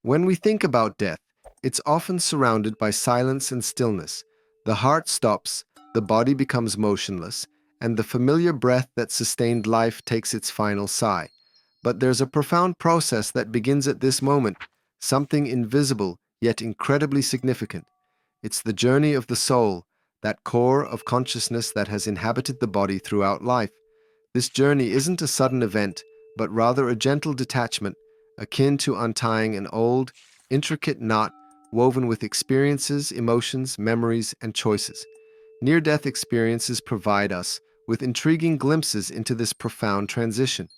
When we think about death, it's often surrounded by silence and stillness. The heart stops, the body becomes motionless, and the familiar breath that sustained life takes its final sigh. But there's a profound process that begins at this moment, something invisible yet incredibly significant. It's the journey of the soul, that core of consciousness that has inhabited the body throughout life. This journey isn't a sudden event, but rather a gentle detachment, akin to untying an old, intricate knot woven with experiences, emotions, memories, and choices. Near-death experiences provide us with intriguing glimpses into this profound transition.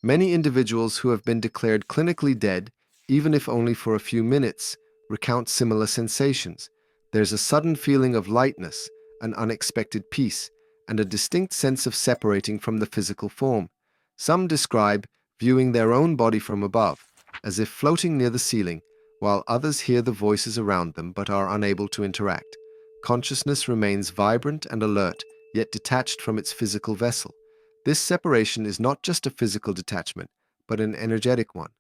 Many individuals who have been declared clinically dead, even if only for a few minutes, recount similar sensations. There's a sudden feeling of lightness, an unexpected peace, and a distinct sense of separating from the physical form. Some describe viewing their own body from above, as if floating near the ceiling, while others hear the voices around them but are unable to interact. Consciousness remains vibrant and alert, yet detached from its physical vessel. This separation is not just a physical detachment, but an energetic one.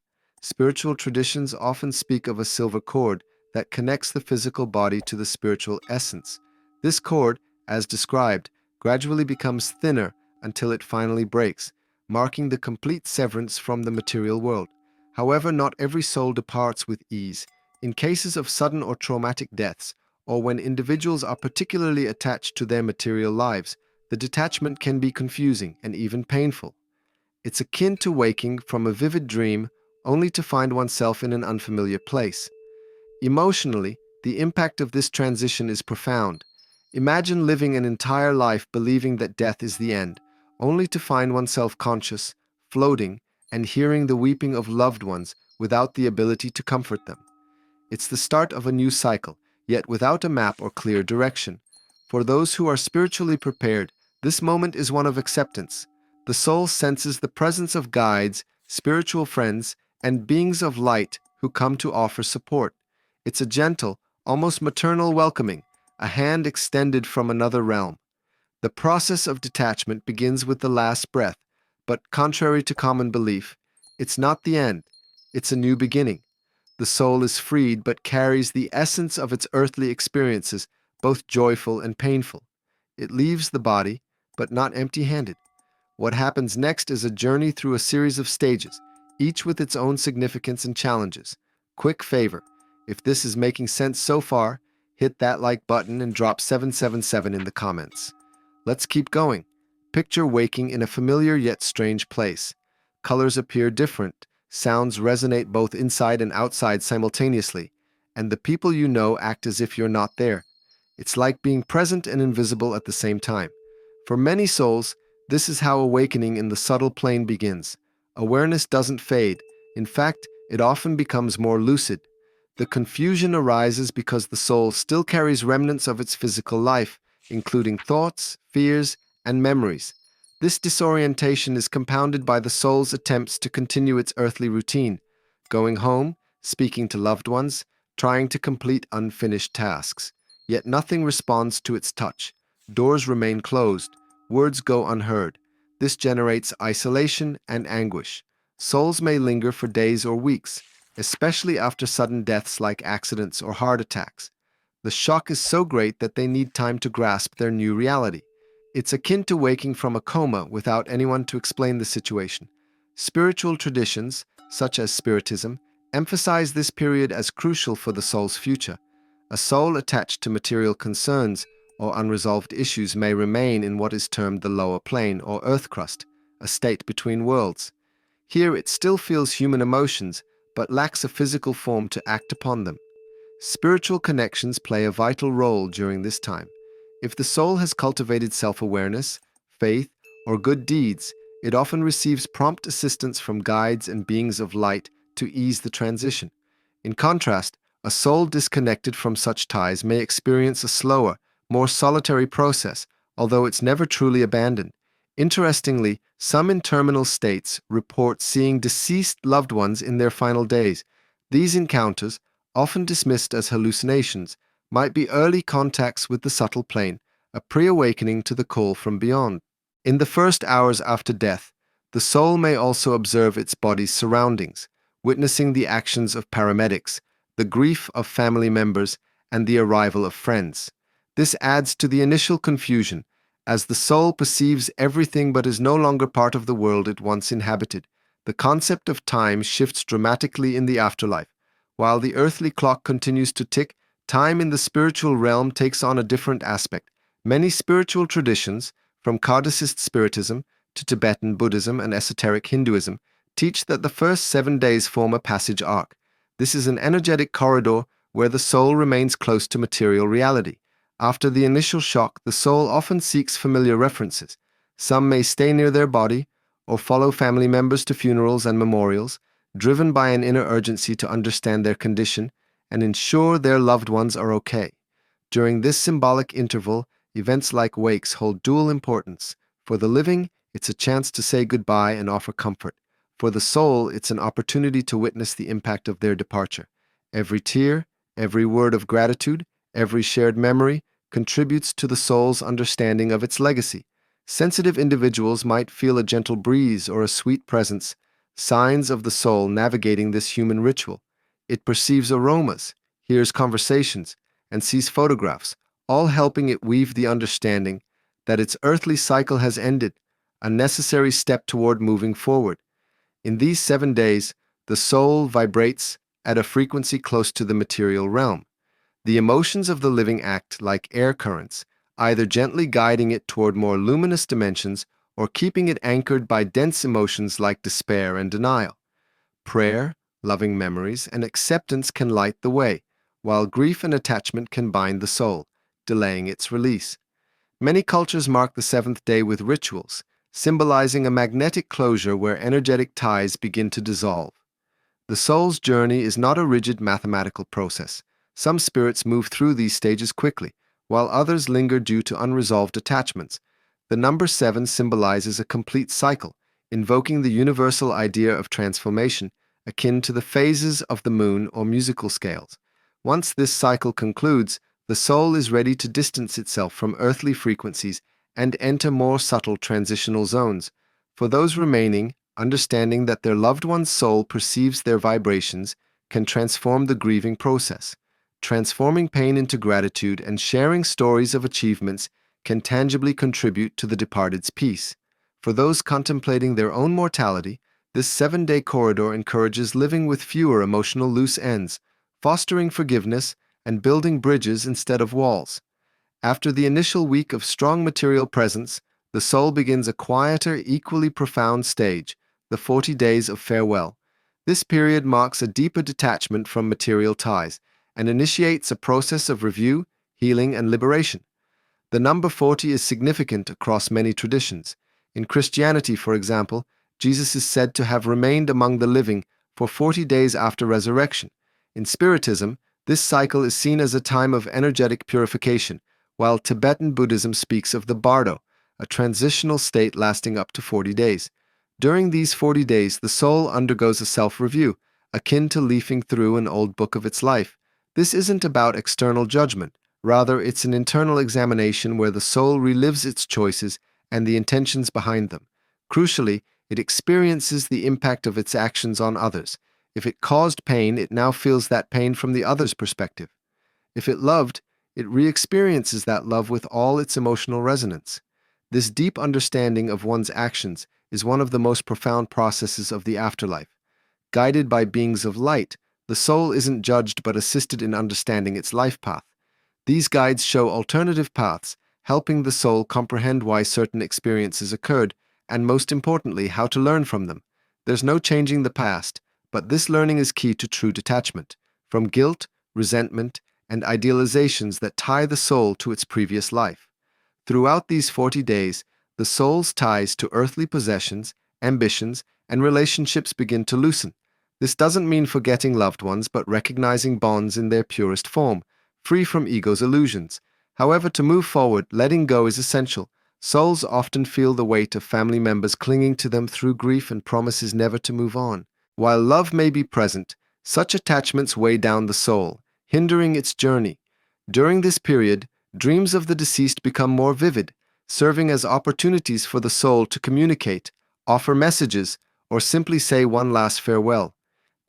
Spiritual traditions often speak of a silver cord that connects the physical body to the spiritual essence. This cord, as described, gradually becomes thinner until it finally breaks, marking the complete severance from the material world. However, not every soul departs with ease. In cases of sudden or traumatic deaths, or when individuals are particularly attached to their material lives, the detachment can be confusing and even painful. It's akin to waking from a vivid dream only to find oneself in an unfamiliar place. Emotionally, the impact of this transition is profound. Imagine living an entire life believing that death is the end, only to find oneself conscious, floating, and hearing the weeping of loved ones without the ability to comfort them. It's the start of a new cycle, yet without a map or clear direction. For those who are spiritually prepared, this moment is one of acceptance. The soul senses the presence of guides, spiritual friends, and beings of light who come to offer support. It's a gentle, almost maternal welcoming, a hand extended from another realm. The process of detachment begins with the last breath, but contrary to common belief, it's not the end, it's a new beginning. The soul is freed but carries the essence of its earthly experiences, both joyful and painful. It leaves the body, but not empty-handed. What happens next is a journey through a series of stages, each with its own significance and challenges. Quick favor: if this is making sense so far, hit that like button and drop 777 in the comments. Let's keep going. Picture waking in a familiar yet strange place. Colors appear different, sounds resonate both inside and outside simultaneously, and the people you know act as if you're not there. It's like being present and invisible at the same time. For many souls, this is how awakening in the subtle plane begins. Awareness doesn't fade. In fact, it often becomes more lucid. The confusion arises because the soul still carries remnants of its physical life, including thoughts, fears, and memories. This disorientation is compounded by the soul's attempts to continue its earthly routine, going home, speaking to loved ones, trying to complete unfinished tasks. Yet nothing responds to its touch. Doors remain closed, words go unheard. This generates isolation and anguish. Souls may linger for days or weeks, especially after sudden deaths like accidents or heart attacks. The shock is so great that they need time to grasp their new reality. It's akin to waking from a coma without anyone to explain the situation. Spiritual traditions, such as Spiritism, emphasize this period as crucial for the soul's future. A soul attached to material concerns or unresolved issues may remain in what is termed the lower plane or earth crust, a state between worlds. Here it still feels human emotions, but lacks a physical form to act upon them. Spiritual connections play a vital role during this time. If the soul has cultivated self-awareness, faith, or good deeds, it often receives prompt assistance from guides and beings of light to ease the transition. In contrast, a soul disconnected from such ties may experience a slower, more solitary process, although it's never truly abandoned. Interestingly, some in terminal states report seeing deceased loved ones in their final days. These encounters, often dismissed as hallucinations, might be early contacts with the subtle plane, a pre-awakening to the call from beyond. In the first hours after death, the soul may also observe its body's surroundings. witnessing the actions of paramedics, the grief of family members, and the arrival of friends. This adds to the initial confusion, as the soul perceives everything but is no longer part of the world it once inhabited. The concept of time shifts dramatically in the afterlife. While the earthly clock continues to tick, time in the spiritual realm takes on a different aspect. Many spiritual traditions, from Kardecist Spiritism to Tibetan Buddhism and esoteric Hinduism, teach that the first 7 days form a passage arc. This is an energetic corridor where the soul remains close to material reality. After the initial shock, the soul often seeks familiar references. Some may stay near their body or follow family members to funerals and memorials, driven by an inner urgency to understand their condition and ensure their loved ones are okay. During this symbolic interval, events like wakes hold dual importance. For the living, it's a chance to say goodbye and offer comfort. For the soul, it's an opportunity to witness the impact of their departure. Every tear, every word of gratitude, every shared memory contributes to the soul's understanding of its legacy. Sensitive individuals might feel a gentle breeze or a sweet presence, signs of the soul navigating this human ritual. It perceives aromas, hears conversations, and sees photographs, all helping it weave the understanding that its earthly cycle has ended, a necessary step toward moving forward. In these 7 days, the soul vibrates at a frequency close to the material realm. The emotions of the living act like air currents, either gently guiding it toward more luminous dimensions or keeping it anchored by dense emotions like despair and denial. Prayer, loving memories, and acceptance can light the way, while grief and attachment can bind the soul, delaying its release. Many cultures mark the 7th day with rituals, symbolizing a magnetic closure where energetic ties begin to dissolve. The soul's journey is not a rigid mathematical process. Some spirits move through these stages quickly, while others linger due to unresolved attachments. The number 7 symbolizes a complete cycle, invoking the universal idea of transformation, akin to the phases of the moon or musical scales. Once this cycle concludes, the soul is ready to distance itself from earthly frequencies and enter more subtle transitional zones. For those remaining, understanding that their loved one's soul perceives their vibrations can transform the grieving process. Transforming pain into gratitude and sharing stories of achievements can tangibly contribute to the departed's peace. For those contemplating their own mortality, this 7-day corridor encourages living with fewer emotional loose ends, fostering forgiveness and building bridges instead of walls. After the initial week of strong material presence, the soul begins a quieter, equally profound stage, the 40 days of farewell. This period marks a deeper detachment from material ties and initiates a process of review, healing, and liberation. The number 40 is significant across many traditions. In Christianity, for example, Jesus is said to have remained among the living for 40 days after resurrection. In Spiritism, this cycle is seen as a time of energetic purification, while Tibetan Buddhism speaks of the bardo, a transitional state lasting up to 40 days. During these 40 days, the soul undergoes a self-review, akin to leafing through an old book of its life. This isn't about external judgment. Rather, it's an internal examination where the soul relives its choices and the intentions behind them. Crucially, it experiences the impact of its actions on others. If it caused pain, it now feels that pain from the other's perspective. If it loved, it re-experiences that love with all its emotional resonance. This deep understanding of one's actions is one of the most profound processes of the afterlife. Guided by beings of light, the soul isn't judged but assisted in understanding its life path. These guides show alternative paths, helping the soul comprehend why certain experiences occurred, and most importantly, how to learn from them. There's no changing the past, but this learning is key to true detachment, from guilt, resentment, and idealizations that tie the soul to its previous life. Throughout these 40 days, the soul's ties to earthly possessions, ambitions, and relationships begin to loosen. This doesn't mean forgetting loved ones, but recognizing bonds in their purest form, free from ego's illusions. However, to move forward, letting go is essential. Souls often feel the weight of family members clinging to them through grief and promises never to move on. While love may be present, such attachments weigh down the soul, hindering its journey. During this period, dreams of the deceased become more vivid, serving as opportunities for the soul to communicate, offer messages, or simply say one last farewell.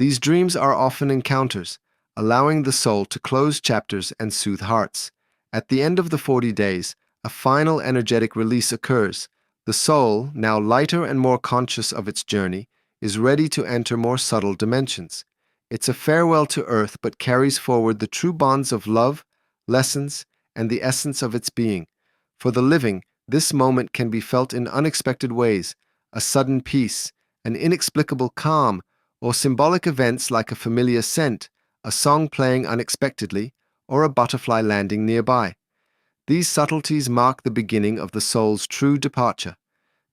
These dreams are often encounters, allowing the soul to close chapters and soothe hearts. At the end of the 40 days, a final energetic release occurs. The soul, now lighter and more conscious of its journey, is ready to enter more subtle dimensions. It's a farewell to earth but carries forward the true bonds of love, lessons, and the essence of its being. For the living, this moment can be felt in unexpected ways: a sudden peace, an inexplicable calm, or symbolic events like a familiar scent, a song playing unexpectedly, or a butterfly landing nearby. These subtleties mark the beginning of the soul's true departure.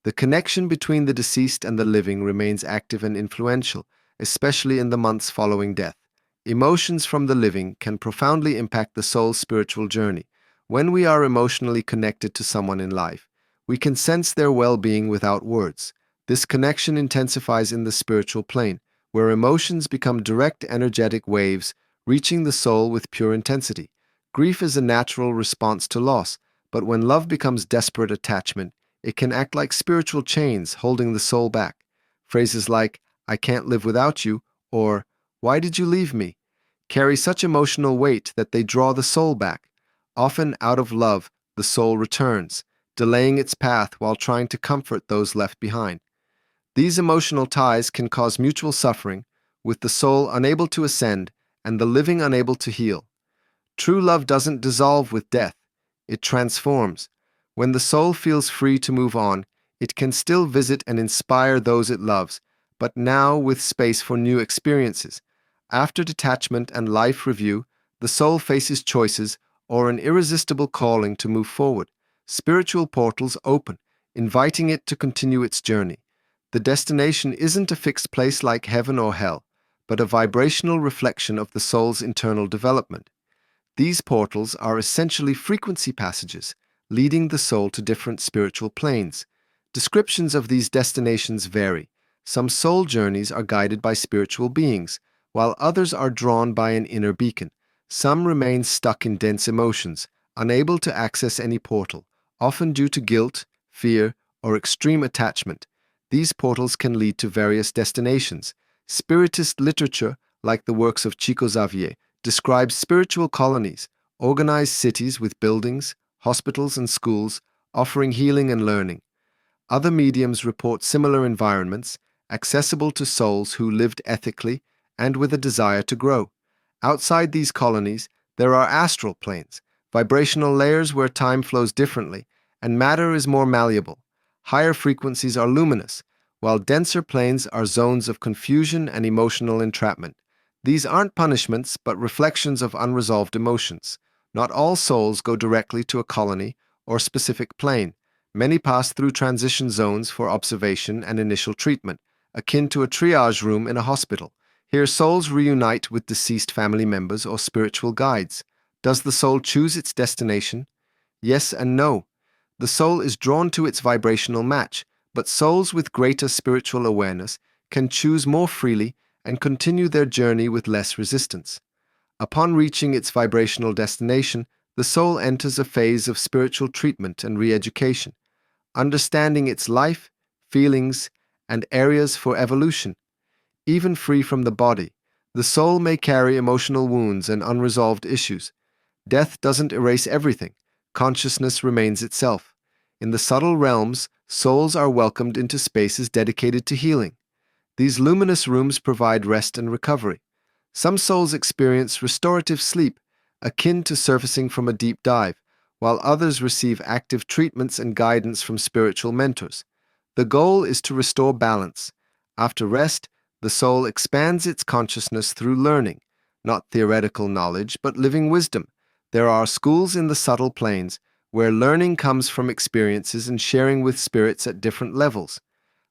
The connection between the deceased and the living remains active and influential, especially in the months following death. Emotions from the living can profoundly impact the soul's spiritual journey. When we are emotionally connected to someone in life, we can sense their well-being without words. This connection intensifies in the spiritual plane, where emotions become direct energetic waves, reaching the soul with pure intensity. Grief is a natural response to loss, but when love becomes desperate attachment, it can act like spiritual chains holding the soul back. Phrases like, "I can't live without you," or "Why did you leave me?" carry such emotional weight that they draw the soul back. Often out of love, the soul returns, delaying its path while trying to comfort those left behind. These emotional ties can cause mutual suffering, with the soul unable to ascend and the living unable to heal. True love doesn't dissolve with death, it transforms. When the soul feels free to move on, it can still visit and inspire those it loves, but now with space for new experiences. After detachment and life review, the soul faces choices or an irresistible calling to move forward. Spiritual portals open, inviting it to continue its journey. The destination isn't a fixed place like heaven or hell, but a vibrational reflection of the soul's internal development. These portals are essentially frequency passages, leading the soul to different spiritual planes. Descriptions of these destinations vary. Some soul journeys are guided by spiritual beings, while others are drawn by an inner beacon. Some remain stuck in dense emotions, unable to access any portal, often due to guilt, fear, or extreme attachment. These portals can lead to various destinations. Spiritist literature, like the works of Chico Xavier, describes spiritual colonies, organized cities with buildings, hospitals, and schools, offering healing and learning. Other mediums report similar environments, accessible to souls who lived ethically and with a desire to grow. Outside these colonies, there are astral planes, vibrational layers where time flows differently, and matter is more malleable. Higher frequencies are luminous, while denser planes are zones of confusion and emotional entrapment. These aren't punishments, but reflections of unresolved emotions. Not all souls go directly to a colony or specific plane. Many pass through transition zones for observation and initial treatment, akin to a triage room in a hospital. Here, souls reunite with deceased family members or spiritual guides. Does the soul choose its destination? Yes and no. The soul is drawn to its vibrational match, but souls with greater spiritual awareness can choose more freely and continue their journey with less resistance. Upon reaching its vibrational destination, the soul enters a phase of spiritual treatment and re-education, understanding its life, feelings, and areas for evolution. Even free from the body, the soul may carry emotional wounds and unresolved issues. Death doesn't erase everything. Consciousness remains itself. In the subtle realms, souls are welcomed into spaces dedicated to healing. These luminous rooms provide rest and recovery. Some souls experience restorative sleep, akin to surfacing from a deep dive, while others receive active treatments and guidance from spiritual mentors. The goal is to restore balance. After rest, the soul expands its consciousness through learning, not theoretical knowledge, but living wisdom. There are schools in the subtle planes where learning comes from experiences and sharing with spirits at different levels.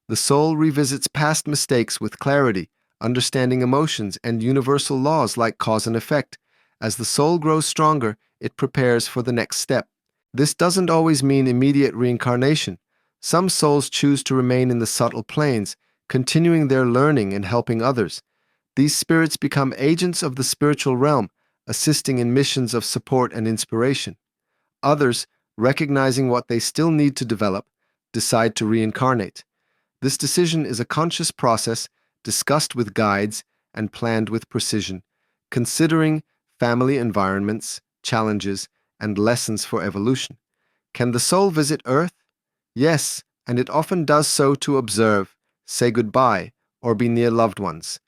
The soul revisits past mistakes with clarity, understanding emotions and universal laws like cause and effect. As the soul grows stronger, it prepares for the next step. This doesn't always mean immediate reincarnation. Some souls choose to remain in the subtle planes, continuing their learning and helping others. These spirits become agents of the spiritual realm, assisting in missions of support and inspiration. Others, recognizing what they still need to develop, decide to reincarnate. This decision is a conscious process discussed with guides and planned with precision, considering family environments, challenges, and lessons for evolution. Can the soul visit Earth? Yes, and it often does so to observe, say goodbye, or be near loved ones.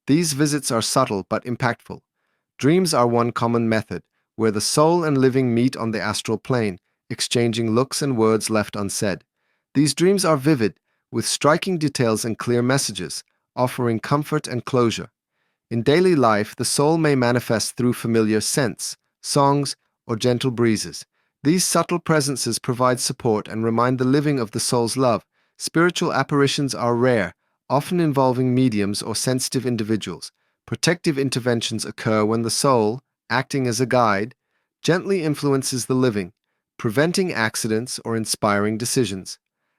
These visits are subtle but impactful. Dreams are one common method, where the soul and living meet on the astral plane, exchanging looks and words left unsaid. These dreams are vivid, with striking details and clear messages, offering comfort and closure. In daily life, the soul may manifest through familiar scents, songs, or gentle breezes. These subtle presences provide support and remind the living of the soul's love. Spiritual apparitions are rare, often involving mediums or sensitive individuals. Protective interventions occur when the soul, acting as a guide, gently influences the living, preventing accidents or inspiring decisions.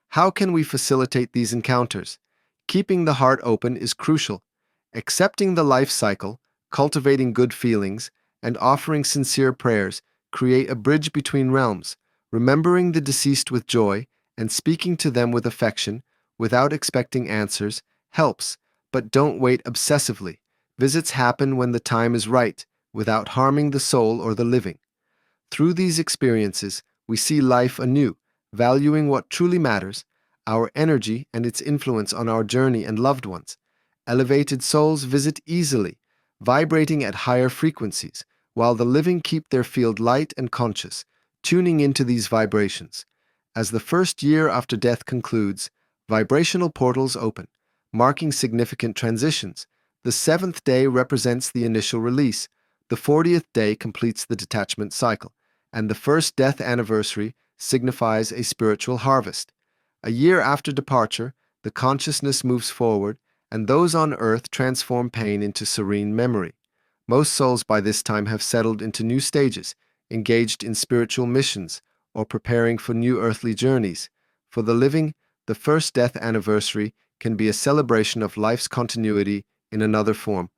How can we facilitate these encounters? Keeping the heart open is crucial. Accepting the life cycle, cultivating good feelings, and offering sincere prayers create a bridge between realms. Remembering the deceased with joy and speaking to them with affection, without expecting answers, helps, but don't wait obsessively. Visits happen when the time is right, without harming the soul or the living. Through these experiences, we see life anew, valuing what truly matters, our energy and its influence on our journey and loved ones. Elevated souls visit easily, vibrating at higher frequencies, while the living keep their field light and conscious, tuning into these vibrations. As the first year after death concludes, vibrational portals open, marking significant transitions. The seventh day represents the initial release, the 40th day completes the detachment cycle, and the first death anniversary signifies a spiritual harvest. A year after departure, the consciousness moves forward, and those on earth transform pain into serene memory. Most souls by this time have settled into new stages, engaged in spiritual missions, or preparing for new earthly journeys. For the living, the first death anniversary can be a celebration of life's continuity in another form,